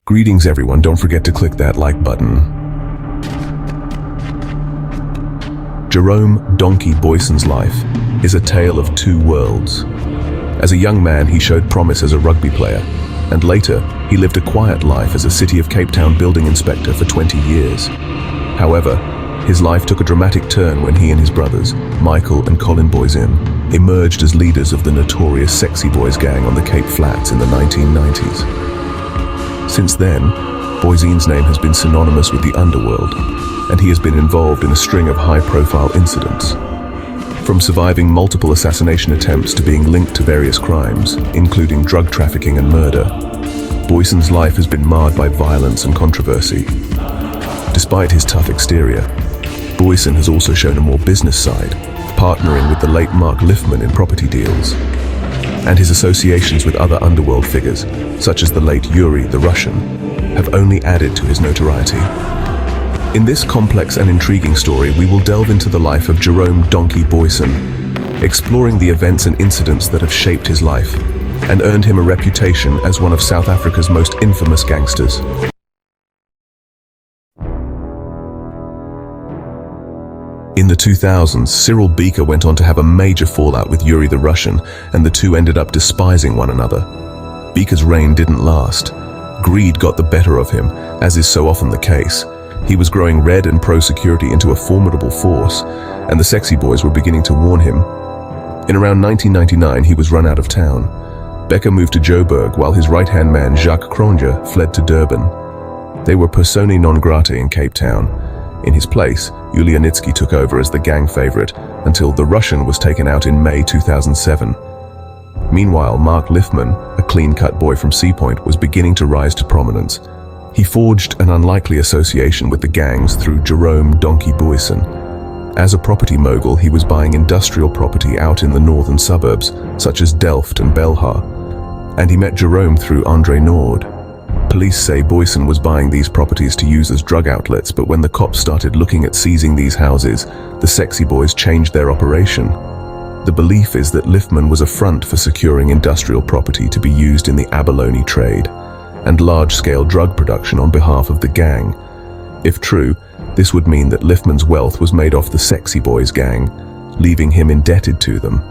Greetings everyone, don't forget to click that like button. Jerome Donkie Booysen's life is a tale of two worlds. As a young man, he showed promise as a rugby player, and later, he lived a quiet life as a City of Cape Town building inspector for 20 years. However, his life took a dramatic turn when he and his brothers, Michael and Colin Booysen, emerged as leaders of the notorious Sexy Boys gang on the Cape Flats in the 1990s. Since then, Booysen's name has been synonymous with the underworld, and he has been involved in a string of high-profile incidents. From surviving multiple assassination attempts to being linked to various crimes, including drug trafficking and murder, Booysen's life has been marred by violence and controversy. Despite his tough exterior, Booysen has also shown a more business side, partnering with the late Lifman in property deals, and his associations with other underworld figures, such as the late Yuri the Russian, have only added to his notoriety. In this complex and intriguing story, we will delve into the life of Jerome Donkie Booysen, exploring the events and incidents that have shaped his life and earned him a reputation as one of South Africa's most infamous gangsters. In the 2000s, Cyril Beaker went on to have a major fallout with Yuri the Russian, and the two ended up despising one another. Beaker's reign didn't last. Greed got the better of him, as is so often the case. He was growing red and pro-security into a formidable force, and the Sexy Boys were beginning to warn him. In around 1999, he was run out of town. Becker moved to Joburg, while his right-hand man Jacques Cronje fled to Durban. They were persona non grata in Cape Town. In his place, Yulianitsky took over as the gang favorite until the Russian was taken out in May 2007. Meanwhile, Lifman, a clean-cut boy from Sea Point, was beginning to rise to prominence. He forged an unlikely association with the gangs through Jerome Donkie Booysen. As a property mogul, he was buying industrial property out in the northern suburbs, such as Delft and Belhar, and he met Jerome through Andre Nord. Police say Booysen was buying these properties to use as drug outlets, but when the cops started looking at seizing these houses, the Sexy Boys changed their operation. The belief is that Lifman was a front for securing industrial property to be used in the abalone trade and large-scale drug production on behalf of the gang. If true, this would mean that Lifman's wealth was made off the Sexy Boys gang, leaving him indebted to them.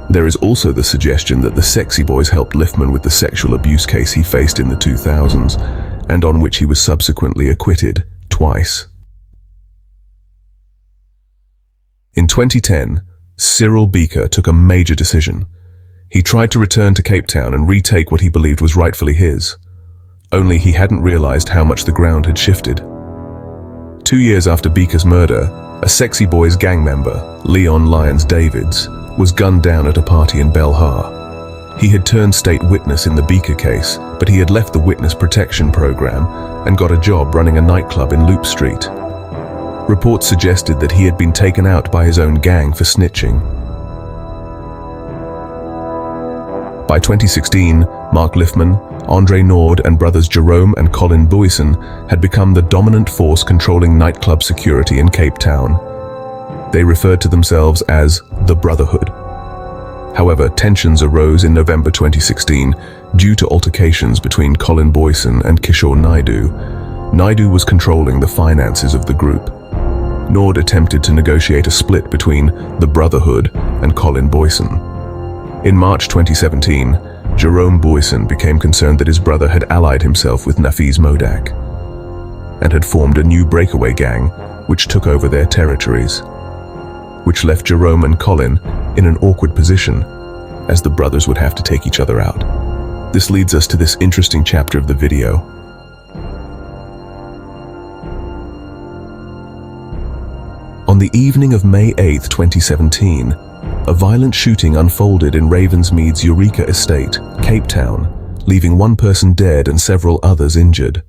There is also the suggestion that the Sexy Boys helped Lifman with the sexual abuse case he faced in the 2000s, and on which he was subsequently acquitted twice. In 2010, Cyril Beaker took a major decision. He tried to return to Cape Town and retake what he believed was rightfully his. Only he hadn't realized how much the ground had shifted. 2 years after Beaker's murder, a Sexy Boys gang member, Leon Lyons Davids, was gunned down at a party in Belhar. He had turned state witness in the Beaker case, but he had left the witness protection program and got a job running a nightclub in Loop Street. Reports suggested that he had been taken out by his own gang for snitching. By 2016, Lifman, Andre Nord, and brothers Jerome and Colin Booysen had become the dominant force controlling nightclub security in Cape Town. They referred to themselves as the Brotherhood. However, tensions arose in November 2016 due to altercations between Colin Booysen and Kishore Naidu. Naidu was controlling the finances of the group. Nord attempted to negotiate a split between the Brotherhood and Colin Booysen. In March 2017, Jerome Booysen became concerned that his brother had allied himself with Nafiz Modak and had formed a new breakaway gang which took over their territories, which left Jerome and Colin in an awkward position, as the brothers would have to take each other out. This leads us to this interesting chapter of the video. On the evening of May 8, 2017, a violent shooting unfolded in Ravensmead's Eureka estate, Cape Town, leaving one person dead and several others injured.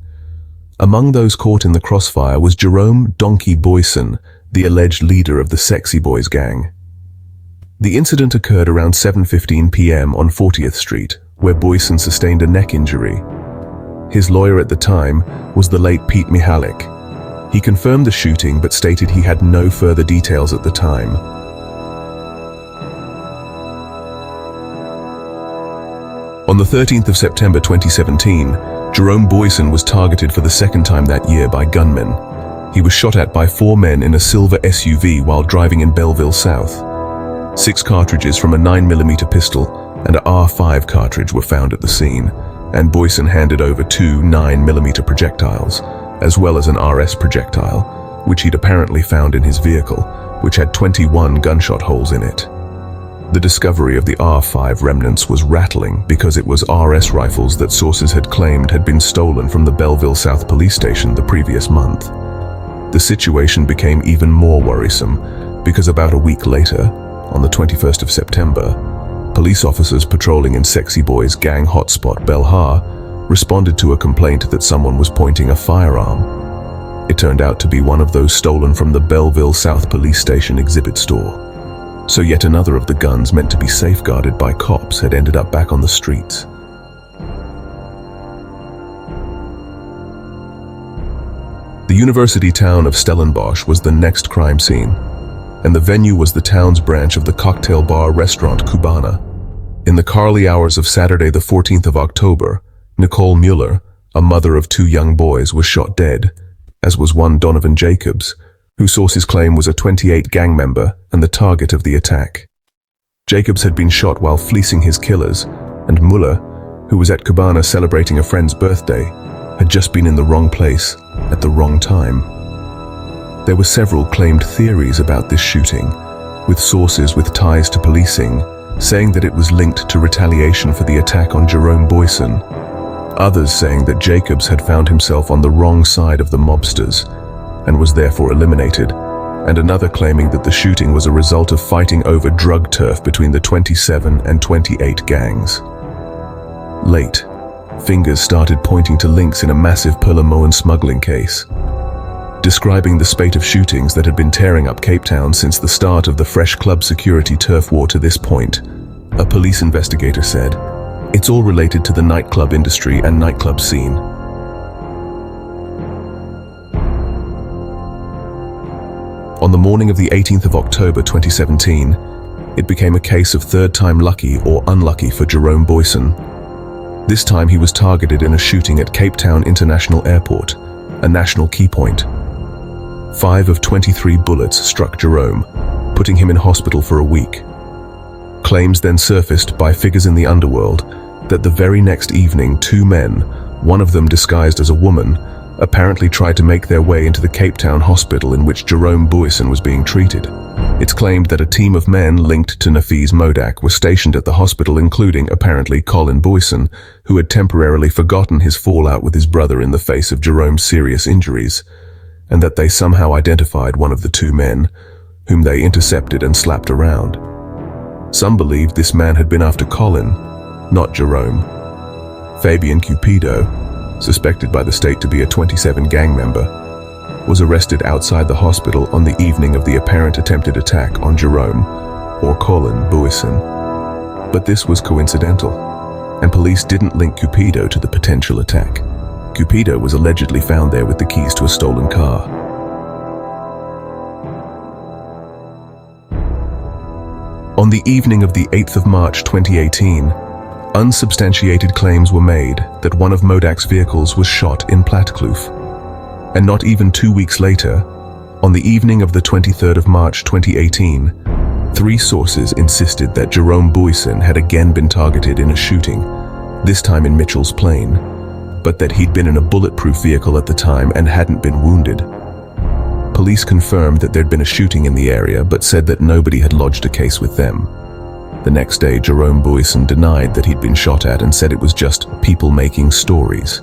Among those caught in the crossfire was Jerome Donkie Booysen, the alleged leader of the Sexy Boys gang. The incident occurred around 7:15 p.m. on 40th Street, where Booysen sustained a neck injury. His lawyer at the time was the late Pete Mihalik. He confirmed the shooting but stated he had no further details at the time. On the 13th of September 2017, Jerome Booysen was targeted for the second time that year by gunmen. He was shot at by 4 men in a silver SUV while driving in Belleville South. 6 cartridges from a 9mm pistol and a R5 cartridge were found at the scene, and Booysen handed over 2 9mm projectiles, as well as an RS projectile, which he'd apparently found in his vehicle, which had 21 gunshot holes in it. The discovery of the R5 remnants was rattling because it was RS rifles that sources had claimed had been stolen from the Belleville South police station the previous month. The situation became even more worrisome because about a week later, on the 21st of September, police officers patrolling in Sexy Boy's gang hotspot Belhar responded to a complaint that someone was pointing a firearm. It turned out to be one of those stolen from the Belleville South police station exhibit store. So yet another of the guns meant to be safeguarded by cops had ended up back on the streets. The university town of Stellenbosch was the next crime scene, and the venue was the town's branch of the cocktail bar restaurant Cubana. In the Carly hours of Saturday the 14th of October, Nicole Mueller, a mother of 2 young boys, was shot dead, as was one Donovan Jacobs, who sources claim was a 28 gang member and the target of the attack. Jacobs had been shot while fleecing his killers, and Mueller, who was at Cubana celebrating a friend's birthday, had just been in the wrong place at the wrong time. There were several claimed theories about this shooting, with sources with ties to policing saying that it was linked to retaliation for the attack on Jerome Booysen, others saying that Jacobs had found himself on the wrong side of the mobsters and was therefore eliminated, and another claiming that the shooting was a result of fighting over drug turf between the 27 and 28 gangs. Late, fingers started pointing to links in a massive Perlemoen smuggling case, describing the spate of shootings that had been tearing up Cape Town since the start of the fresh club security turf war to this point. A police investigator said, "It's all related to the nightclub industry and nightclub scene." On the morning of the 18th of October 2017, it became a case of third time lucky or unlucky for Jerome Booysen. This time he was targeted in a shooting at Cape Town International Airport, a national key point. 5 of 23 bullets struck Jerome, putting him in hospital for a week. Claims then surfaced by figures in the underworld that the very next evening 2 men, one of them disguised as a woman, apparently tried to make their way into the Cape Town hospital in which Jerome Booysen was being treated. It's claimed that a team of men linked to Nafeez Modak were stationed at the hospital, including, apparently, Colin Booysen, who had temporarily forgotten his fallout with his brother in the face of Jerome's serious injuries, and that they somehow identified one of the 2 men, whom they intercepted and slapped around. Some believed this man had been after Colin, not Jerome. Fabian Cupido, suspected by the state to be a 27 gang member, was arrested outside the hospital on the evening of the apparent attempted attack on Jerome, or Colin Booysen. But this was coincidental, and police didn't link Cupido to the potential attack. Cupido was allegedly found there with the keys to a stolen car. On the evening of the 8th of March 2018, unsubstantiated claims were made that one of Modak's vehicles was shot in Plattekloof. And not even 2 weeks later, on the evening of the 23rd of March 2018, 3 sources insisted that Jerome Booysen had again been targeted in a shooting, this time in Mitchell's Plain, but that he'd been in a bulletproof vehicle at the time and hadn't been wounded. Police confirmed that there'd been a shooting in the area, but said that nobody had lodged a case with them. The next day, Jerome Booysen denied that he'd been shot at and said it was just people making stories.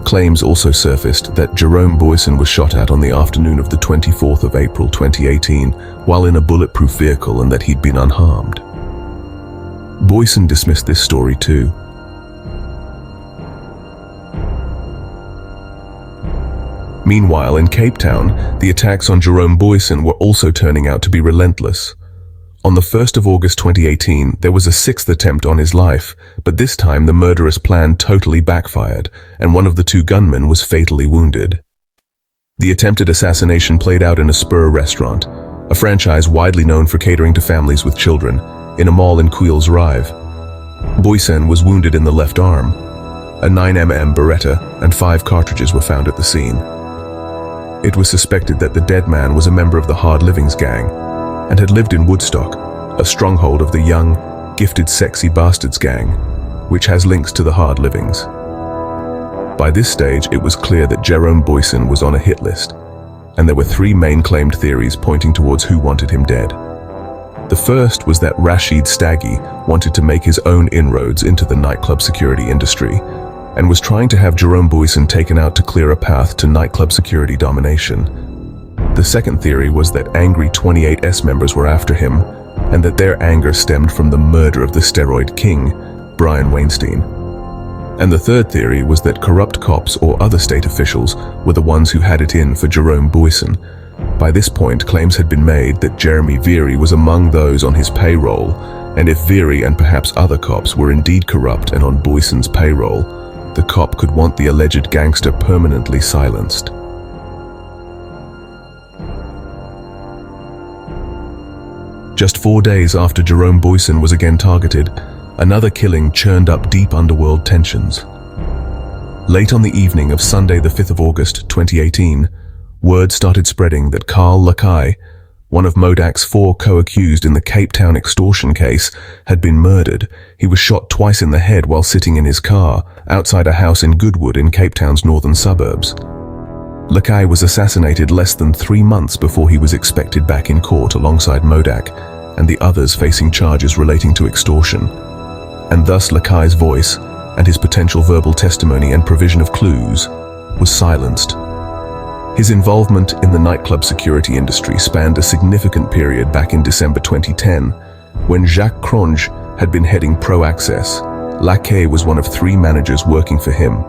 Claims also surfaced that Jerome Booysen was shot at on the afternoon of the 24th of April 2018 while in a bulletproof vehicle and that he'd been unharmed. Booysen dismissed this story too. Meanwhile, in Cape Town, the attacks on Jerome Booysen were also turning out to be relentless. On the 1st of August 2018, there was a 6th attempt on his life, but this time the murderous plan totally backfired, and one of the 2 gunmen was fatally wounded. The attempted assassination played out in a Spur restaurant, a franchise widely known for catering to families with children, in a mall in Queens Rive. Booysen was wounded in the left arm. A 9mm Beretta and 5 cartridges were found at the scene. It was suspected that the dead man was a member of the Hard Livings gang and had lived in Woodstock, a stronghold of the young, gifted Sexy Bastards gang, which has links to the Hard Livings. By this stage, it was clear that Jerome Booysen was on a hit list, and there were 3 main claimed theories pointing towards who wanted him dead. The first was that Rashid Staggy wanted to make his own inroads into the nightclub security industry and was trying to have Jerome Booysen taken out to clear a path to nightclub security domination. The second theory was that angry 28S members were after him and that their anger stemmed from the murder of the steroid king, Brian Weinstein. And the third theory was that corrupt cops or other state officials were the ones who had it in for Jerome Booysen. By this point, claims had been made that Jeremy Veery was among those on his payroll, and if Veery and perhaps other cops were indeed corrupt and on Booysen's payroll, the cop could want the alleged gangster permanently silenced. Just 4 days after Jerome Booysen was again targeted, another killing churned up deep underworld tensions. Late on the evening of Sunday the 5th of August 2018, word started spreading that Carl Lakai, one of Modak's 4 co-accused in the Cape Town extortion case, had been murdered. He was shot twice in the head while sitting in his car outside a house in Goodwood in Cape Town's northern suburbs. Lakai was assassinated less than 3 months before he was expected back in court alongside Modak and the others facing charges relating to extortion. And thus Lakai's voice and his potential verbal testimony and provision of clues was silenced. His involvement in the nightclub security industry spanned a significant period back in December 2010, when Jacques Cronge had been heading Pro Access. Lakai was one of 3 managers working for him.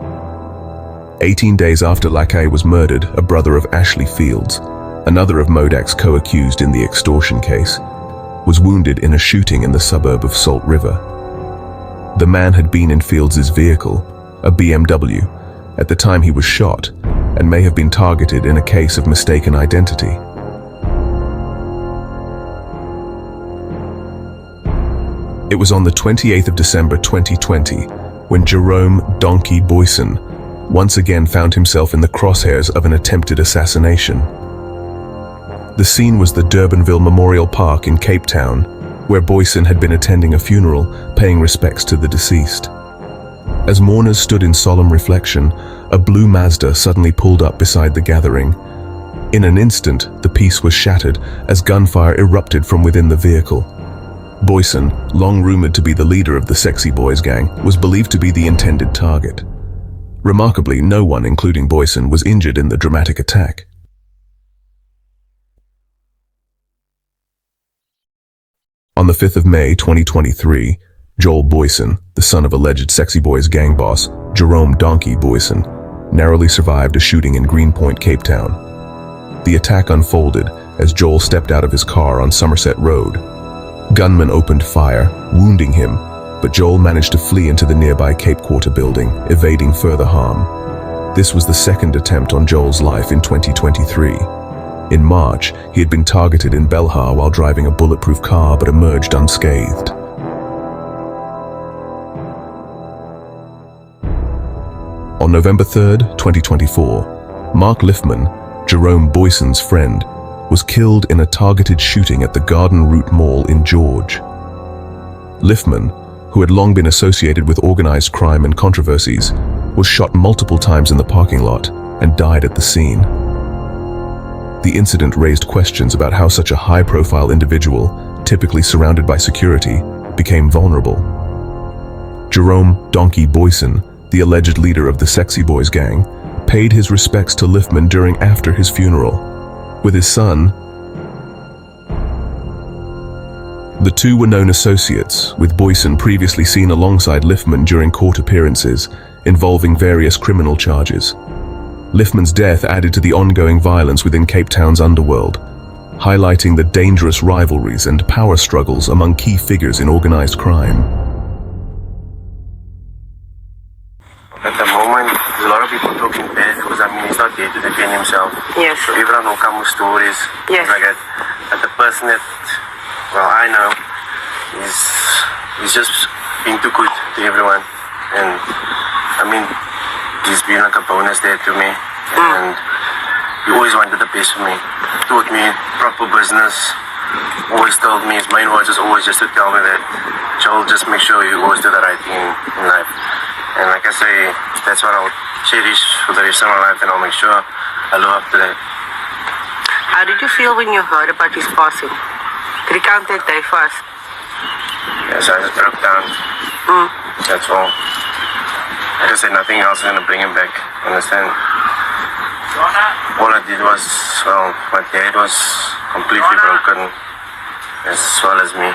18 days after Lakai was murdered, a brother of Ashley Fields, another of Modak's co-accused in the extortion case, was wounded in a shooting in the suburb of Salt River. The man had been in Fields' vehicle, a BMW, at the time he was shot, and may have been targeted in a case of mistaken identity. It was on the 28th of December 2020 when Jerome Donkie Booysen once again found himself in the crosshairs of an attempted assassination. The scene was the Durbanville Memorial Park in Cape Town, where Booysen had been attending a funeral, paying respects to the deceased. As mourners stood in solemn reflection, a blue Mazda suddenly pulled up beside the gathering. In an instant, the peace was shattered as gunfire erupted from within the vehicle. Booysen, long rumored to be the leader of the Sexy Boys gang, was believed to be the intended target. Remarkably, no one, including Booysen, was injured in the dramatic attack. On the 5th of May 2023, Joel Booysen, the son of alleged Sexy Boys gang boss Jerome Donkie Booysen, narrowly survived a shooting in Greenpoint, Cape Town. The attack unfolded as Joel stepped out of his car on Somerset Road. Gunmen opened fire, wounding him, but Joel managed to flee into the nearby Cape Quarter building, evading further harm. This was the second attempt on Joel's life in 2023. In March, he had been targeted in Belhar while driving a bulletproof car but emerged unscathed. On November 3, 2024, Mark Lifman, Jerome Booysen's friend, was killed in a targeted shooting at the Garden Route Mall in George. Lifman, who had long been associated with organized crime and controversies, was shot multiple times in the parking lot and died at the scene. The incident raised questions about how such a high-profile individual, typically surrounded by security, became vulnerable. Jerome Donkie Booysen, the alleged leader of the Sexy Boys gang, paid his respects to Lifman during after his funeral. With his son, the two were known associates, with Booysen previously seen alongside Lifman during court appearances involving various criminal charges. Lifman's death added to the ongoing violence within Cape Town's underworld, highlighting the dangerous rivalries and power struggles among key figures in organized crime. At the moment, there's a lot of people talking bad because he's not there to defend himself. Yes. So everyone will come with stories. Yes. Like that. But the person that, I know, he's just being too good to everyone. And I mean, he's been like a bonus there to me. And he always wanted the best for me. Taught me proper business. Always told me, his main words was always just to tell me that, Joel, just make sure you always do the right thing in life. And like I say, that's what I'll cherish for the rest of my life, and I'll make sure I live up to that. How did you feel when you heard about his passing? Recount that day for us. Yeah, so I just broke down. That's all. I just said nothing else is going to bring him back. Understand? All I did was, well, my dad was completely broken, as well as me.